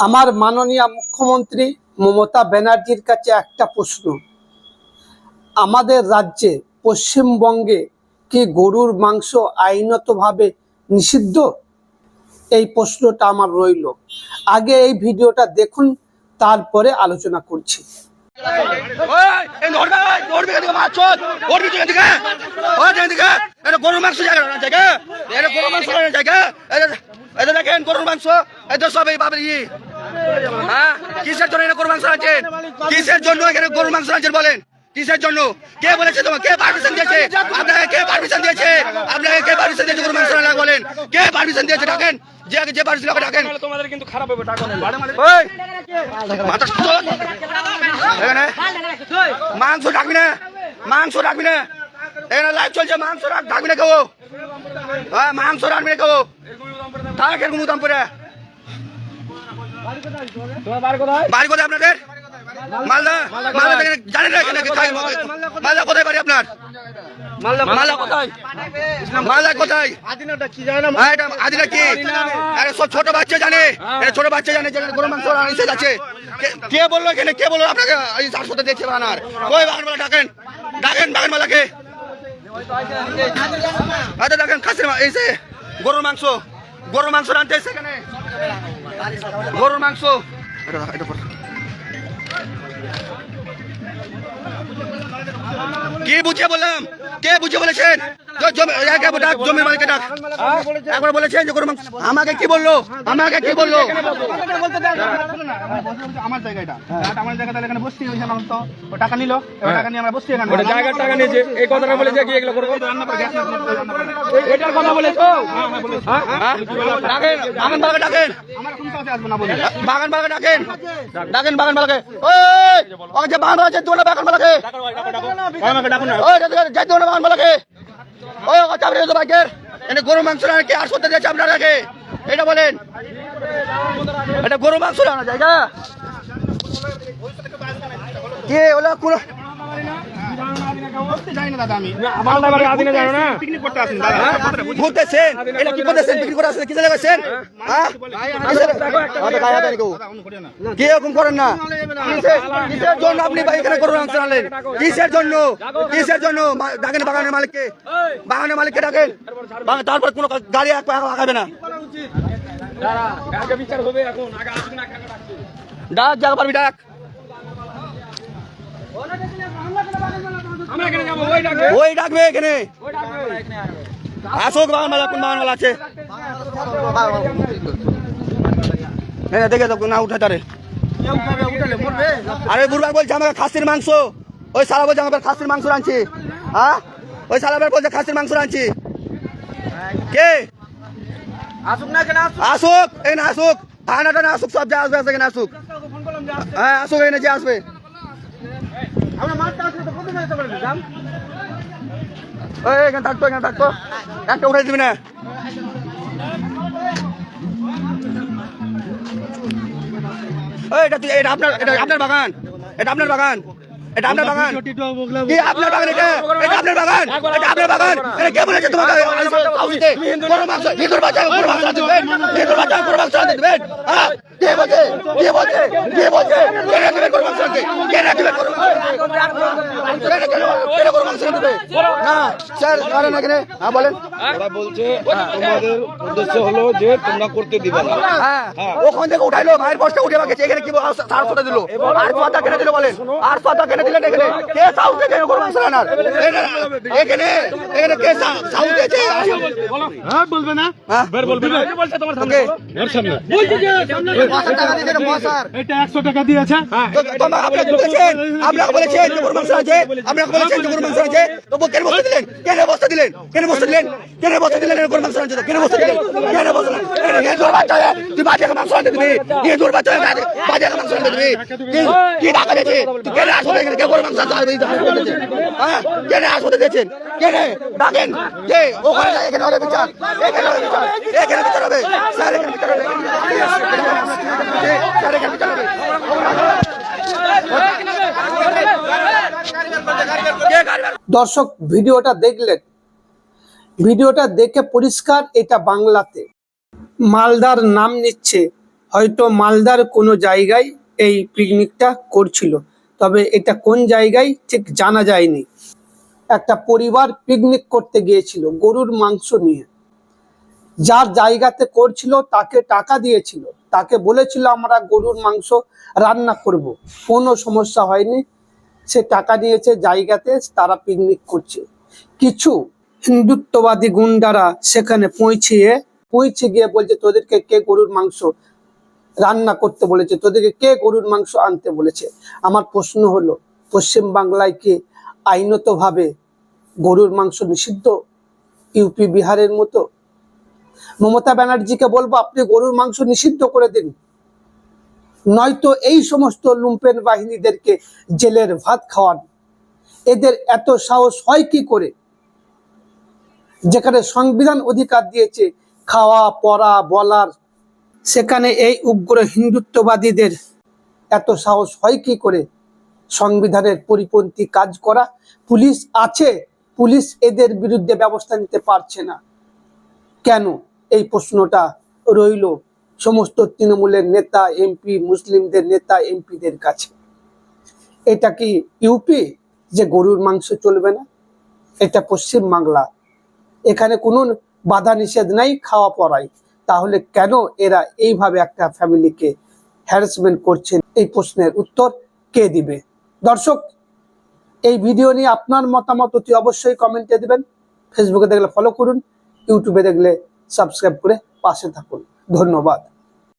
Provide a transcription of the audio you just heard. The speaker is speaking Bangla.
আমার মাননীয় মুখ্যমন্ত্রী মমতা ব্যানার্জির কাছে একটা প্রশ্ন, আমাদের রাজ্যে পশ্চিমবঙ্গে কি গরুর মাংস আইনতভাবে নিষিদ্ধ? এই প্রশ্নটা আমার রইল। আগে এই ভিডিওটা দেখুন, তারপরে আলোচনা করছি। গরুর মাংস দেখেন, গরুর মাংস সবাই কিসের জন্য গরুর মাংস আনছেন? কিসের জন্য এখানে গরুর মাংস আনছেন বলেন? কিসের জন্য? কে বলেছে তোমাকে? কে পারমিশন দিয়েছে আপনাকে? কে পারমিশন দিয়েছে আপনাকে? কে পারমিশন দিয়েছে গরুর মাংস আনা বলেন? কে পারমিশন দিয়েছে? ডাকেন, যে পারমিশন ডাকেন। তোমাদের কিন্তু খারাপ হবে, মাংস ডাকবি না, মাংস ডাকবি না, এখানে লাইভ চলছে, মাংস ডাকবি না কেউ। হ্যাঁ, মাংস ডাকবি না কেউ, থাকে মুদাম করে। বাড়ি কোথায় আপনাদের? মালদা। মালদা জানেন না মালদা কোথায় বাড়ি আপনার? মালদা কোথায়? মালদা কোথায়? আদিনা কি? আরে সব ছোট বাচ্চা জানে, ছোট বাচ্চা জানে যে গরুর মাংস আনতে যাচ্ছে। কে বললো এখানে? কে বললো আপনাকে এই সাথে দেখছে বানার? ওই বাগানমালা ডাকেন, ডাকেন বাগানমালাকে। আচ্ছা দেখেন, খাসির এই যে গরুর মাংস রাঁধতে এসে এখানে গরুর মাংস। কি বুঝিয়ে বললাম? কে বুঝিয়ে বলেছেন? জমির মালিককে ডাক। একবার বলেছেন যে গরুর মাংস। আমাকে কি বললো? আমাকে কি বললো? আমার জায়গাটা আমার জায়গা, তাহলে এখানে বসছি, টাকা নিল, টাকা নিয়ে আমরা বসছি এখানে। জায়গার টাকা নিয়েছে, এই কথাটা বলেছে কি? এগুলো করবো, এটার কথা বলেছো? ডাকেন বাগান বাগান, ডাকেন আমার কোন কাছে আসবে না বলে বাগান বাগান, ডাকেন ডাকেন বাগান বাগাকে। ওই যে বাগান বাগান যেতে বাগান বাগাকে, ওই যেতে বাগান বাগাকে। ওই চাপড়ে তো বাগের এনে গরু মাংস রান্না কে আর সত্যি দিয়েছে আপনারাকে? এটা বলেন, এটা গরু মাংস রান্না জায়গা কে? ওলা কোন যাই না দাদা, আমি পিকনিক করতে আসেন দাদা। ঘুরতেছেন, এটা কি করতেছেন? বিক্রি করে আসেন, কিসে লাগাচ্ছেন? কি এরকম করেন না? কিসের জন্য আপনি এখানে গরুর মাংস আনলেন? কিসের জন্য? কিসের জন্য? ডাকেন বাগানের মালিককে, বাগানের মালিককে ডাকেন। তারপর কোনো গাড়ি আগাবে না। ডাক, জায়গা পারবি ডাক। ওই ডাকবে এখানে, আসুক বাগানওয়ালা। কোন বাগানওয়ালা আছে? দেখে তো না উঠে তারে। আরে বুড়বা বলছে আমাকে খাসির মাংস, ওই সালা বলছে আমাকে খাসির মাংস আনছি। হ্যাঁ, ওই সালাবার বলছে খাসির মাংস আনছি। কে? আসুক না, কেন আসুক, এখানে আসুক, থানাটা না আসুক, সব যা আসবে এখানে আসুক। হ্যাঁ আসুক, এখানে যে আসবে। আমরা মাঠটা আসলে তো প্রথমে যেতে পারি না। এখানে থাকতো, এখানে থাকতো, একটা উঠাই দিবি না। এটা আপনার বাগান, এটা আপনার বাগান, এটা আপনার বাগান। কি আপনার বাগান? এটা আপনার বাগান, এটা আপনার বাগান। এটা কে বলেছে তোমাকে? গরুর মাংস, হিন্দুর বাচ্চা গরুর মাংস দিবেন, হিন্দুর বাচ্চা গরুর মাংস দিবেন। হ্যাঁ, কে বলছে? কে বলছে? কে বলছে? কে রাখবেন গরুর মাংস? কে রাখবেন গরুর মাংস? কে গরুর মাংস দিবে? না স্যার, কারণ এখানে হ্যাঁ বলেন। ওরা বলছে তোমাদের উদ্দেশ্য হলো যে তোমরা করতে দিবে না। হ্যাঁ, ওখান থেকে উঠাইলো, ভাইয়ের পোস্টে উঠে গেছে। এখানে কি সার ফটো দিল? আর কথা কেন দিল বলেন? আর কথা কেন দিলেন? এখানে কে সাউথ থেকে গরু মাংস আনার? এখানে এখানে কে সাউথ থেকে? হ্যাঁ বলবে না, বের বলবে না, বলছে তোমার সামনে, এর সামনে বলছে যে সামনে 50 টাকা দিয়েছে রে মহাশয়। এটা 100 টাকা দিয়েছে। তোমরা আপনারা বলেছেন, আপনারা বলেছেন যে গরু মাংস আছে, আপনারা বলেছেন যে গরু মাংস আছে, তো কেন বস্তা দিলেন? কেন বস্তা দিলেন? কেন বস্তা দিলেন? কেন বস্তা দিলেন? গরু মাংস আছে কেন বস্তা দিলেন? কেন বস্তা? এই দূর বাচ্চা, তুই বাজে মাংস আনতে দিবি? এই দূর বাচ্চা বাজে মাংস আনতে দিবি? কি টাকা দিয়েছে? তুই কেন আসলে এখানে গরু মাংস আছে? হ্যাঁ, কেন আসলে দিয়েছেন? কেন ডাকেন? কে ওখানে এখানে হবে বিচার, এখানে হবে বিচার, এখানে বিচার হবে স্যার, এখানে বিচার হবে স্যার, এখানে বিচার হবে। দর্শক, ভিডিওটা দেখলেন, ভিডিওটা দেখে পরিষ্কার এটা বাংলাতে। মালদার নাম নিচ্ছে হয়তো মালদার কোনো জায়গায় এই পিকনিকটা করছিল, তবে এটা কোন জায়গায় ঠিক জানা যায়নি। একটা পরিবার পিকনিক করতে গিয়েছিল গরুর মাংস নিয়ে। যার জায়গাতে করছিল তাকে টাকা দিয়েছিল, তাকে বলেছিল আমরা গরুর মাংস রান্না করব, কোনো সমস্যা হয়নি। সে টাকা নিয়েছে, জায়গাতে তারা পিকনিক করছে। কিছু হিন্দুত্ববাদী গুন্ডারা সেখানে পৌঁছে গিয়ে বলছে তোদেরকে কে গরুর মাংস রান্না করতে বলেছে, তোদেরকে কে গরুর মাংস আনতে বলেছে। আমার প্রশ্ন হলো, পশ্চিমবাংলায় কি আইনতভাবে গরুর মাংস নিষিদ্ধ ইউপি বিহারের মতো? মমতা ব্যানার্জিকে বলবো আপনি গরুর মাংস নিষিদ্ধ করে দিন, নয়তো এই সমস্ত লুম্পেন বাহিনীদেরকে জেলের ভাত খাওয়ান। এদের এত সাহস হয় কি করে, যেখানে সংবিধান অধিকার দিয়েছে খাওয়া পড়া বলার, সেখানে এই উগ্র হিন্দুত্ববাদীদের এত সাহস হয় কি করে সংবিধানের পরিপন্থী কাজ করা? পুলিশ আছে, পুলিশ এদের বিরুদ্ধে ব্যবস্থা নিতে পারছে না কেন? এই প্রশ্নটা রইল সমস্ত তৃণমূলের নেতা এমপি, মুসলিমদের নেতা এমপিদের কাছে। এটা কি ইউপি যে গরুর মাংস চলবে না? এটা পশ্চিমবাংলা, এখানে কোনো বাধা নিষেধ নাই খাওয়া পড়াই। তাহলে কেন এরা এইভাবে একটা ফ্যামিলিকে হ্যারাসমেন্ট করছেন? এই প্রশ্নের উত্তর কে দিবে? দর্শক, এই ভিডিও নিয়ে আপনার মতামত অতি অবশ্যই কমেন্টে দেবেন। ফেসবুকে দেখলে ফলো করুন, ইউটিউবে দেখলে সাবস্ক্রাইব করে পাশে থাকুন। ধন্যবাদ।